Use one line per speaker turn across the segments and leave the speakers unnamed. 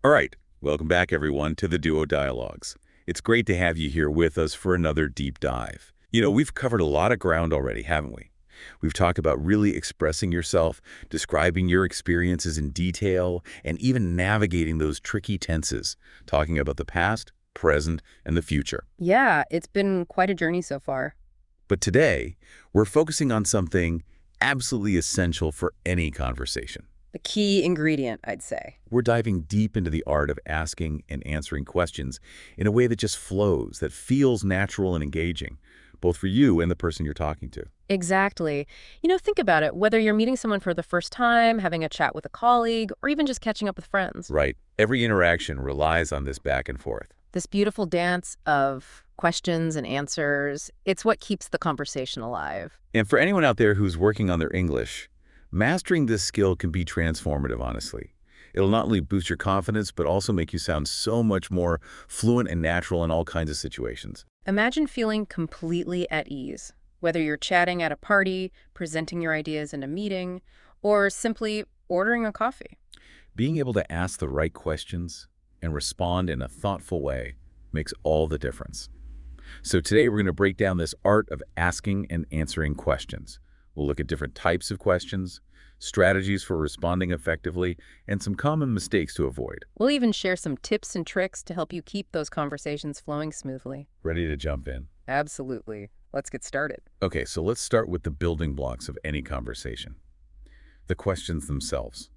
All right, welcome back everyone to the Duo Dialogues. It's great to have you here with us for another deep dive. We've covered a lot of ground already, haven't we? We've talked about really expressing yourself, describing your experiences in detail, and even navigating those tricky tenses, talking about the past, present, and the future.
Yeah, it's been quite a journey so far.
But today, we're focusing on something absolutely essential for any conversation.
The key ingredient, I'd say.
We're diving deep into the art of asking and answering questions in a way that just flows, that feels natural and engaging, both for you and the person you're talking to.
Exactly. Think about it. Whether you're meeting someone for the first time, having a chat with a colleague, or even just catching up with friends.
Right. Every interaction relies on this back and forth.
This beautiful dance of questions and answers, it's what keeps the conversation alive.
And for anyone out there who's working on their English, mastering this skill can be transformative, honestly. It'll not only boost your confidence, but also make you sound so much more fluent and natural in all kinds of situations.
Imagine feeling completely at ease, whether you're chatting at a party, presenting your ideas in a meeting, or simply ordering a coffee.
Being able to ask the right questions and respond in a thoughtful way makes all the difference. So today we're going to break down this art of asking and answering questions. We'll look at different types of questions, strategies for responding effectively, and some common mistakes to avoid.
We'll even share some tips and tricks to help you keep those conversations flowing smoothly.
Ready to jump in?
Absolutely. Let's get started.
Okay, so let's start with the building blocks of any conversation. The questions themselves.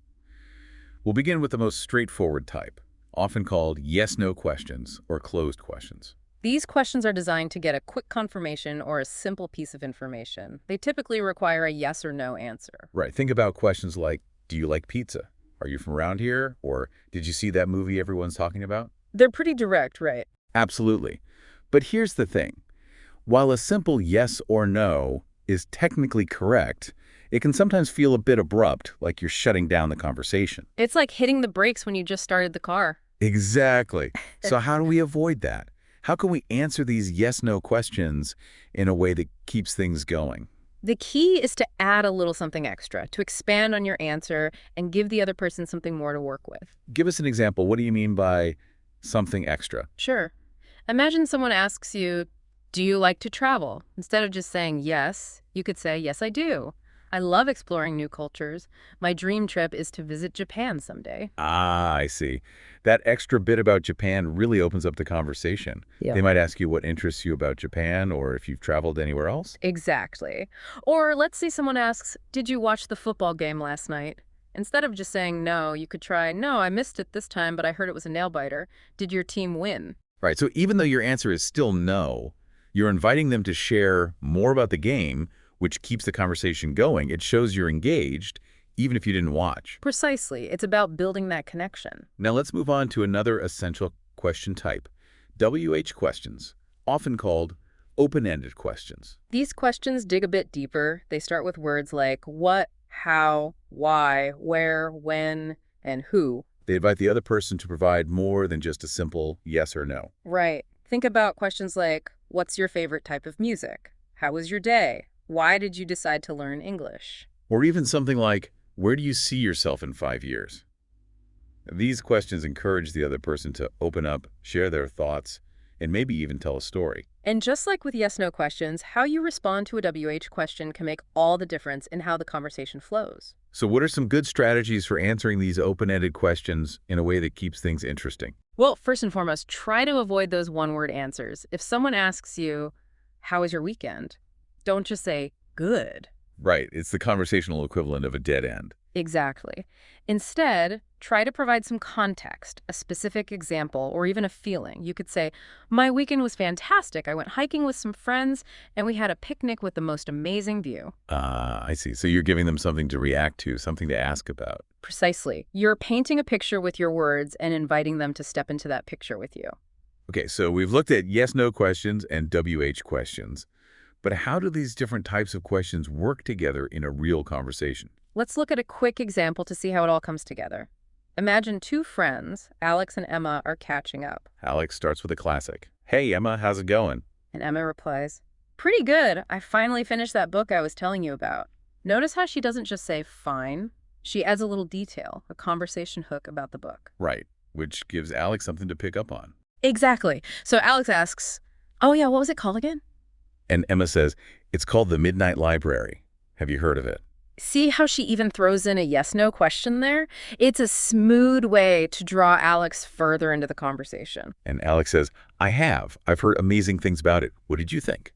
We'll begin with the most straightforward type, often called yes-no questions or closed questions.
These questions are designed to get a quick confirmation or a simple piece of information. They typically require a yes or no answer.
Right, think about questions like, do you like pizza? Are you from around here? Or did you see that movie everyone's talking about?
They're pretty direct, right?
Absolutely. But here's the thing. While a simple yes or no is technically correct, it can sometimes feel a bit abrupt, like you're shutting down the conversation.
It's like hitting the brakes when you just started the car.
Exactly. So how do we avoid that? How can we answer these yes-no questions in a way that keeps things going?
The key is to add a little something extra, to expand on your answer and give the other person something more to work with.
Give us an example. What do you mean by something extra?
Sure. Imagine someone asks you, do you like to travel? Instead of just saying yes, you could say, yes, I do. I love exploring new cultures. My dream trip is to visit Japan someday.
Ah, I see. That extra bit about Japan really opens up the conversation.
Yeah.
They might ask you what interests you about Japan or if you've traveled anywhere else.
Exactly. Or let's say someone asks, did you watch the football game last night? Instead of just saying no, you could try, no, I missed it this time, but I heard it was a nail-biter. Did your team win?
Right, so even though your answer is still no, you're inviting them to share more about the game, which keeps the conversation going. It shows you're engaged, even if you didn't watch.
Precisely. It's about building that connection.
Now let's move on to another essential question type, WH questions, often called open-ended questions.
These questions dig a bit deeper. They start with words like what, how, why, where, when, and who.
They invite the other person to provide more than just a simple yes or no.
Right. Think about questions like, what's your favorite type of music? How was your day? Why did you decide to learn English?
Or even something like, where do you see yourself in 5 years? These questions encourage the other person to open up, share their thoughts, and maybe even tell a story.
And just like with yes-no questions, how you respond to a WH question can make all the difference in how the conversation flows.
So what are some good strategies for answering these open-ended questions in a way that keeps things interesting?
Well, first and foremost, try to avoid those one-word answers. If someone asks you, how was your weekend? Don't just say, good.
Right, it's the conversational equivalent of a dead end.
Exactly. Instead, try to provide some context, a specific example, or even a feeling. You could say, my weekend was fantastic. I went hiking with some friends, and we had a picnic with the most amazing view.
Ah, I see. So you're giving them something to react to, something to ask about.
Precisely. You're painting a picture with your words and inviting them to step into that picture with you.
Okay, so we've looked at yes-no questions and WH questions. But how do these different types of questions work together in a real conversation?
Let's look at a quick example to see how it all comes together. Imagine two friends, Alex and Emma, are catching up.
Alex starts with a classic. Hey, Emma, how's it going?
And Emma replies, pretty good. I finally finished that book I was telling you about. Notice how she doesn't just say fine. She adds a little detail, a conversation hook about the book.
Right. which gives Alex something to pick up on.
Exactly. So Alex asks, oh yeah, what was it called again?
And Emma says, it's called the Midnight Library. Have you heard of it?
See how she even throws in a yes-no question there? It's a smooth way to draw Alex further into the conversation.
And Alex says, I have. I've heard amazing things about it. What did you think?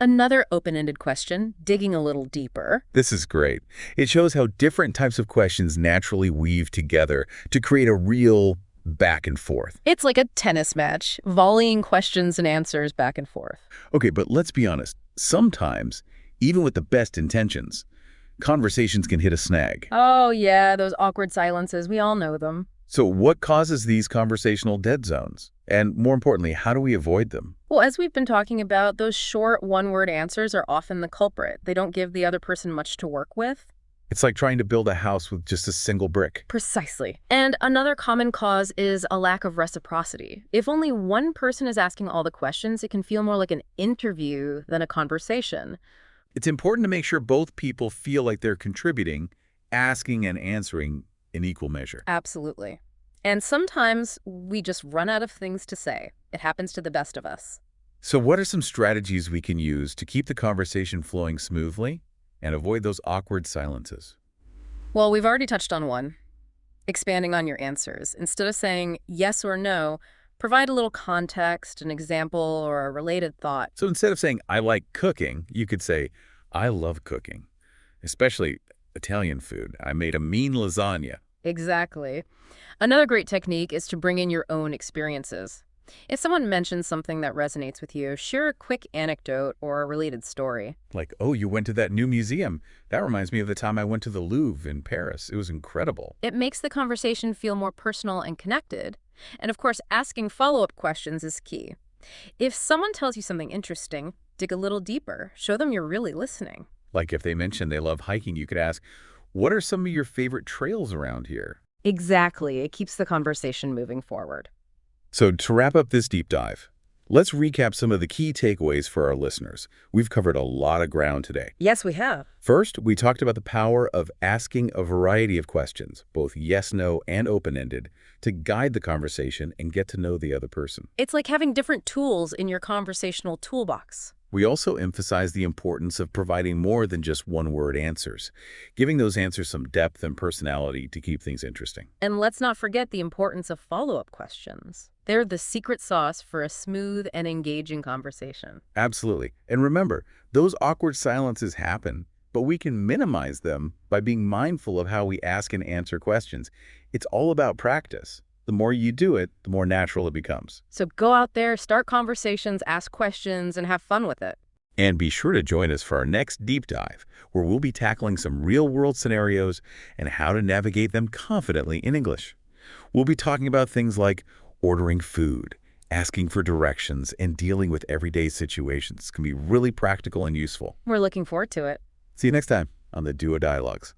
Another open-ended question, digging a little deeper.
This is great. It shows how different types of questions naturally weave together to create a real back and forth.
It's like a tennis match, volleying questions and answers back and forth.
Okay, but let's be honest. Sometimes, even with the best intentions, conversations can hit a snag.
Oh yeah, those awkward silences, we all know them.
So what causes these conversational dead zones? And more importantly, how do we avoid them?
Well, as we've been talking about, those short one-word answers are often the culprit. They don't give the other person much to work with.
It's like trying to build a house with just a single brick.
Precisely. And another common cause is a lack of reciprocity. If only one person is asking all the questions, it can feel more like an interview than a conversation.
It's important to make sure both people feel like they're contributing, asking and answering in equal measure.
Absolutely. And sometimes we just run out of things to say. It happens to the best of us.
So what are some strategies we can use to keep the conversation flowing smoothly and avoid those awkward silences?
Well, we've already touched on one. Expanding on your answers. Instead of saying yes or no, provide a little context, an example, or a related thought.
So instead of saying, I like cooking, you could say, I love cooking, especially Italian food. I made a mean lasagna.
Exactly. Another great technique is to bring in your own experiences. If someone mentions something that resonates with you, share a quick anecdote or a related story.
Like, oh, you went to that new museum. That reminds me of the time I went to the Louvre in Paris. It was incredible.
It makes the conversation feel more personal and connected. And of course, asking follow-up questions is key. If someone tells you something interesting, dig a little deeper. Show them you're really listening.
Like if they mention they love hiking, you could ask, what are some of your favorite trails around here?
Exactly. It keeps the conversation moving forward.
So to wrap up this deep dive, let's recap some of the key takeaways for our listeners. We've covered a lot of ground today.
Yes, we have.
First, we talked about the power of asking a variety of questions, both yes, no, and open-ended, to guide the conversation and get to know the other person.
It's like having different tools in your conversational toolbox.
We also emphasize the importance of providing more than just one-word answers, giving those answers some depth and personality to keep things interesting.
And let's not forget the importance of follow-up questions. They're the secret sauce for a smooth and engaging conversation.
Absolutely. And remember, those awkward silences happen, but we can minimize them by being mindful of how we ask and answer questions. It's all about practice. The more you do it, the more natural it becomes.
So go out there, start conversations, ask questions, and have fun with it.
And be sure to join us for our next deep dive, where we'll be tackling some real-world scenarios and how to navigate them confidently in English. We'll be talking about things like ordering food, asking for directions, and dealing with everyday situations. It can be really practical and useful.
We're looking forward to it.
See you next time on the Duo Dialogues.